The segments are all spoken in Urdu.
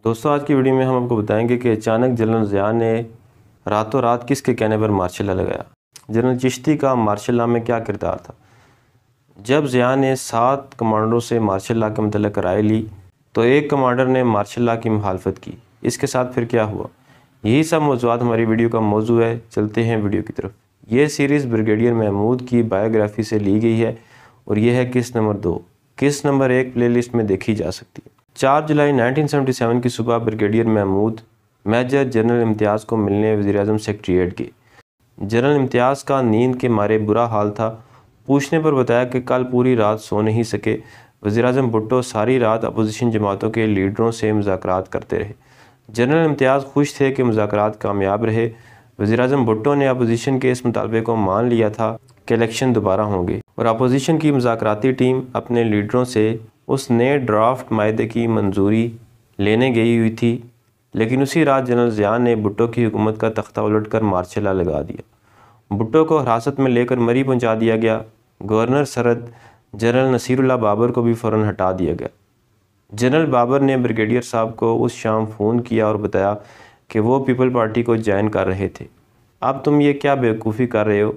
دوستوں آج کی ویڈیو میں ہم آپ کو بتائیں گے کہ اچانک جنرل ضیاء نے راتوں رات کس کے کہنے پر مارشل لا لگایا۔ جنرل چشتی کا مارشل لا میں کیا کردار تھا؟ جب ضیاء نے 7 کمانڈروں سے مارشل لا کے متعلق رائے لی تو ایک کمانڈر نے مارشل لا کی مخالفت کی۔ اس کے ساتھ پھر کیا ہوا؟ یہی سب موضوعات ہماری ویڈیو کا موضوع ہے۔ چلتے ہیں ویڈیو کی طرف۔ یہ سیریز بریگیڈیئر محمود کی بایوگرافی سے لی گئی ہے اور یہ ہے قسط نمبر 2۔ قسط نمبر 1 پلے لسٹ میں دیکھی جا سکتی ہے۔ 4 جولائی 1977 کی صبح بریگیڈیئر محمود میجر جنرل امتیاز کو ملنے وزیراعظم سیکریٹریٹ گئے۔ جنرل امتیاز کا نیند کے مارے برا حال تھا۔ پوچھنے پر بتایا کہ کل پوری رات سو نہیں سکے۔ وزیراعظم بھٹو ساری رات اپوزیشن جماعتوں کے لیڈروں سے مذاکرات کرتے رہے۔ جنرل امتیاز خوش تھے کہ مذاکرات کامیاب رہے۔ وزیراعظم بھٹو نے اپوزیشن کے اس مطالبے کو مان لیا تھا کہ الیکشن دوبارہ ہوں گے اور اپوزیشن کی مذاکراتی ٹیم اپنے لیڈروں سے اس نئے ڈرافٹ معاہدے کی منظوری لینے گئی ہوئی تھی، لیکن اسی رات جنرل ضیاء نے بھٹو کی حکومت کا تختہ الٹ کر مارشل لا لگا دیا۔ بھٹو کو حراست میں لے کر مری پہنچا دیا گیا۔ گورنر سرحد جنرل نصیر اللہ بابر کو بھی فوراً ہٹا دیا گیا۔ جنرل بابر نے بریگیڈیئر صاحب کو اس شام فون کیا اور بتایا کہ وہ پیپل پارٹی کو جوائن کر رہے تھے۔ اب تم یہ کیا بیوقوفی کر رہے ہو؟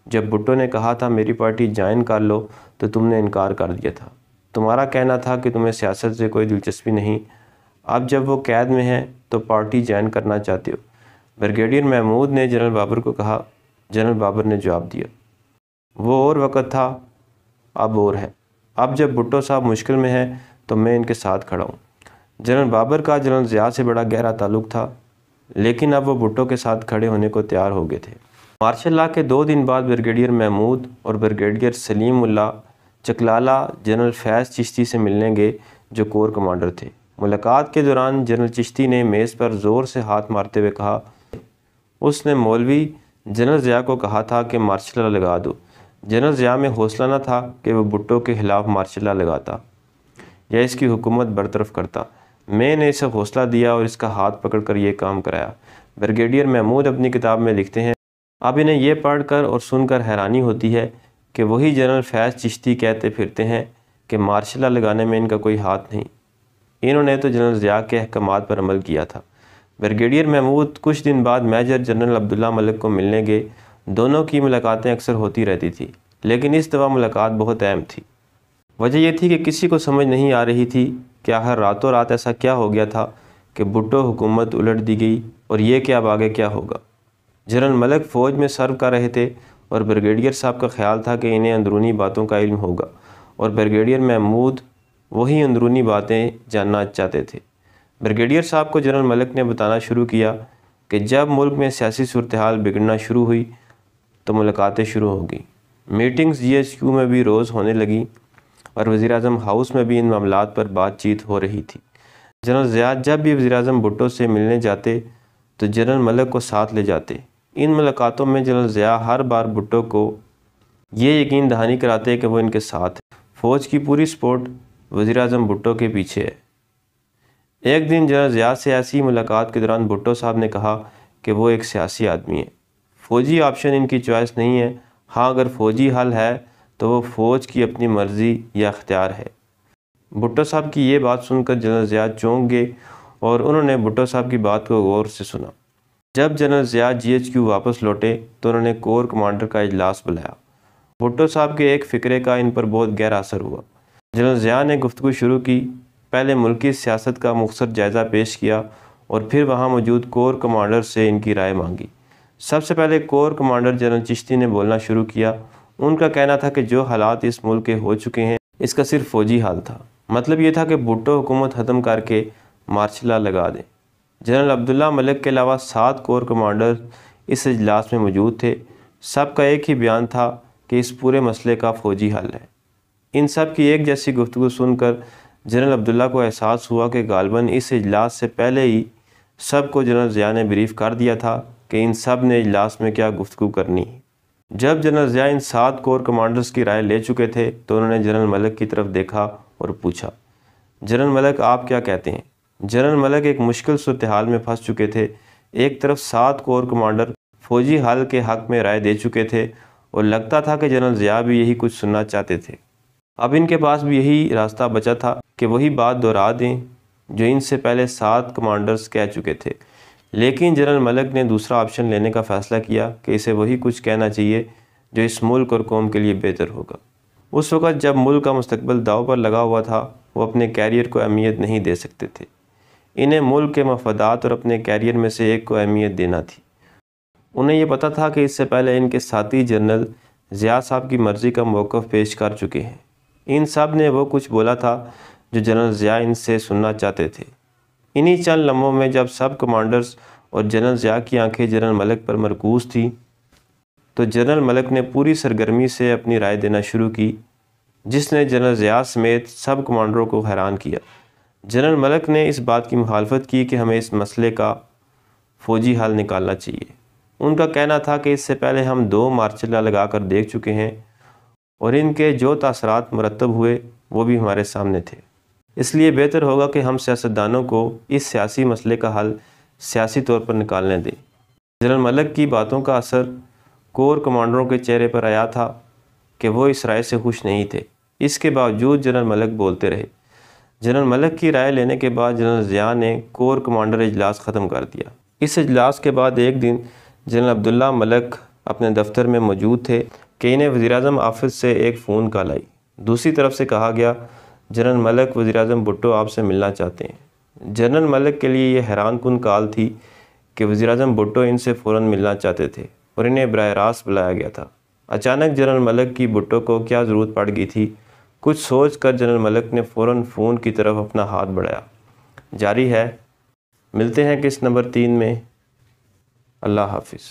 جب بھٹو نے کہا تھا میری پارٹی جوائن کر لو تو تم نے انکار کر دیا تھا۔ تمہارا کہنا تھا کہ تمہیں سیاست سے کوئی دلچسپی نہیں، اب جب وہ قید میں ہیں تو پارٹی جوائن کرنا چاہتے ہو۔ بریگیڈیئر محمود نے جنرل بابر کو کہا۔ جنرل بابر نے جواب دیا، وہ اور وقت تھا، اب اور ہے۔ اب جب بھٹو صاحب مشکل میں ہیں تو میں ان کے ساتھ کھڑا ہوں۔ جنرل بابر کا جنرل ضیاء سے بڑا گہرا تعلق تھا، لیکن اب وہ بھٹو کے ساتھ کھڑے ہونے کو تیار ہو گئے تھے۔ مارشل لا کے 2 دن بعد بریگیڈیئر محمود اور بریگیڈیئر سلیم اللہ چکلالہ جنرل فیض چشتی سے ملنے گئے جو کور کمانڈر تھے۔ ملاقات کے دوران جنرل چشتی نے میز پر زور سے ہاتھ مارتے ہوئے کہا، اس نے مولوی جنرل ضیاء کو کہا تھا کہ مارشل لا لگا دو۔ جنرل ضیاء میں حوصلہ نہ تھا کہ وہ بھٹو کے خلاف مارشل لا لگاتا یا اس کی حکومت برطرف کرتا۔ میں نے اسے حوصلہ دیا اور اس کا ہاتھ پکڑ کر یہ کام کرایا۔ بریگیڈیئر محمود اپنی کتاب میں لکھتے ہیں، اب انہیں یہ پڑھ کر اور سن کر حیرانی ہوتی ہے کہ وہی جنرل فیض چشتی کہتے پھرتے ہیں کہ مارشل لا لگانے میں ان کا کوئی ہاتھ نہیں، انہوں نے تو جنرل ضیاء کے احکامات پر عمل کیا تھا۔ بریگیڈیئر محمود کچھ دن بعد میجر جنرل عبداللہ ملک کو ملنے گئے۔ دونوں کی ملاقاتیں اکثر ہوتی رہتی تھی، لیکن اس دفعہ ملاقات بہت اہم تھی۔ وجہ یہ تھی کہ کسی کو سمجھ نہیں آ رہی تھی کہ آخر راتوں رات ایسا کیا ہو گیا تھا کہ بھٹو حکومت الٹ دی گئی اور یہ کہ اب آگے کیا ہوگا۔ جنرل ملک فوج میں سرو کر رہے تھے اور بریگیڈیئر صاحب کا خیال تھا کہ انہیں اندرونی باتوں کا علم ہوگا اور بریگیڈیئر محمود وہی اندرونی باتیں جاننا چاہتے تھے۔ بریگیڈیئر صاحب کو جنرل ملک نے بتانا شروع کیا کہ جب ملک میں سیاسی صورتحال بگڑنا شروع ہوئی تو ملاقاتیں شروع ہو گئیں۔ میٹنگز GHQ میں بھی روز ہونے لگیں اور وزیراعظم ہاؤس میں بھی ان معاملات پر بات چیت ہو رہی تھی۔ جنرل ضیاء جب بھی وزیراعظم بھٹو سے ملنے جاتے تو جنرل ملک کو ساتھ لے جاتے۔ ان ملاقاتوں میں جنرل ضیاء ہر بار بھٹو کو یہ یقین دہانی کراتے کہ وہ ان کے ساتھ ہے۔ فوج کی پوری سپورٹ وزیراعظم بھٹو کے پیچھے ہے۔ ایک دن جنرل ضیاء سے ایسی ملاقات کے دوران بھٹو صاحب نے کہا کہ وہ ایک سیاسی آدمی ہے، فوجی آپشن ان کی چوائس نہیں ہے، ہاں اگر فوجی حل ہے تو وہ فوج کی اپنی مرضی یا اختیار ہے۔ بھٹو صاحب کی یہ بات سن کر جنرل ضیاء چونک گئے اور انہوں نے بھٹو صاحب کی بات کو غور سے سنا۔ جب جنرل ضیاء GHQ واپس لوٹے تو انہوں نے کور کمانڈر کا اجلاس بلایا۔ بھٹو صاحب کے ایک فکرے کا ان پر بہت گہرا اثر ہوا۔ جنرل ضیاء نے گفتگو شروع کی، پہلے ملکی سیاست کا مختصر جائزہ پیش کیا اور پھر وہاں موجود کور کمانڈر سے ان کی رائے مانگی۔ سب سے پہلے کور کمانڈر جنرل چشتی نے بولنا شروع کیا۔ ان کا کہنا تھا کہ جو حالات اس ملک کے ہو چکے ہیں اس کا صرف فوجی حل تھا، مطلب یہ تھا کہ بھٹو حکومت ختم کر کے مارشل لا لگا دیں۔ جنرل عبداللہ ملک کے علاوہ 7 کور کمانڈر اس اجلاس میں موجود تھے۔ سب کا ایک ہی بیان تھا کہ اس پورے مسئلے کا فوجی حل ہے۔ ان سب کی ایک جیسی گفتگو سن کر جنرل عبداللہ کو احساس ہوا کہ غالباً اس اجلاس سے پہلے ہی سب کو جنرل ضیاء نے بریف کر دیا تھا کہ ان سب نے اجلاس میں کیا گفتگو کرنی ہے۔ جب جنرل ضیاء ان 7 کور کمانڈرز کی رائے لے چکے تھے تو انہوں نے جنرل ملک کی طرف دیکھا اور پوچھا، جنرل ملک آپ کیا کہتے ہیں؟ جنرل ملک ایک مشکل صورتحال میں پھنس چکے تھے۔ ایک طرف 7 کور کمانڈر فوجی حل کے حق میں رائے دے چکے تھے اور لگتا تھا کہ جنرل ضیاء بھی یہی کچھ سننا چاہتے تھے۔ اب ان کے پاس بھی یہی راستہ بچا تھا کہ وہی بات دہرا دیں جو ان سے پہلے 7 کمانڈرز کہہ چکے تھے، لیکن جنرل ملک نے دوسرا آپشن لینے کا فیصلہ کیا کہ اسے وہی کچھ کہنا چاہیے جو اس ملک اور قوم کے لیے بہتر ہوگا۔ اس وقت جب ملک کا مستقبل داؤ پر لگا ہوا تھا، وہ اپنے کیریئر کو اہمیت نہیں دے سکتے تھے۔ انہیں ملک کے مفادات اور اپنے کیریئر میں سے ایک کو اہمیت دینا تھی۔ انہیں یہ پتہ تھا کہ اس سے پہلے ان کے ساتھی جنرل ضیاء صاحب کی مرضی کا موقف پیش کر چکے ہیں۔ ان سب نے وہ کچھ بولا تھا جو جنرل ضیاء ان سے سننا چاہتے تھے۔ انہی چند لمحوں میں جب سب کمانڈرز اور جنرل ضیاء کی آنکھیں جنرل ملک پر مرکوز تھیں، تو جنرل ملک نے پوری سرگرمی سے اپنی رائے دینا شروع کی، جس نے جنرل ضیاء سمیت سب کمانڈروں کو حیران کیا۔ جنرل ملک نے اس بات کی مخالفت کی کہ ہمیں اس مسئلے کا فوجی حل نکالنا چاہیے۔ ان کا کہنا تھا کہ اس سے پہلے ہم 2 مارشل لا لگا کر دیکھ چکے ہیں اور ان کے جو تاثرات مرتب ہوئے وہ بھی ہمارے سامنے تھے۔ اس لیے بہتر ہوگا کہ ہم سیاستدانوں کو اس سیاسی مسئلے کا حل سیاسی طور پر نکالنے دیں۔ جنرل ملک کی باتوں کا اثر کور کمانڈروں کے چہرے پر آیا تھا کہ وہ اس رائے سے خوش نہیں تھے۔ اس کے باوجود جنرل ملک بولتے رہے۔ جنرل ملک کی رائے لینے کے بعد جنرل ضیاء نے کور کمانڈر اجلاس ختم کر دیا۔ اس اجلاس کے بعد ایک دن جنرل عبداللہ ملک اپنے دفتر میں موجود تھے کہ انہیں وزیراعظم آفس سے ایک فون کال آئی۔ دوسری طرف سے کہا گیا، جنرل ملک وزیراعظم بھٹو آپ سے ملنا چاہتے ہیں۔ جنرل ملک کے لیے یہ حیران کن کال تھی کہ وزیراعظم بھٹو ان سے فوراً ملنا چاہتے تھے اور انہیں براہ راست بلایا گیا تھا۔ اچانک جنرل ملک کی بھٹو کو کیا ضرورت پڑ گئی تھی، کچھ سوچ کر جنرل ملک نے فوراً فون کی طرف اپنا ہاتھ بڑھایا۔ جاری ہے، ملتے ہیں کس نمبر 3 میں۔ اللہ حافظ۔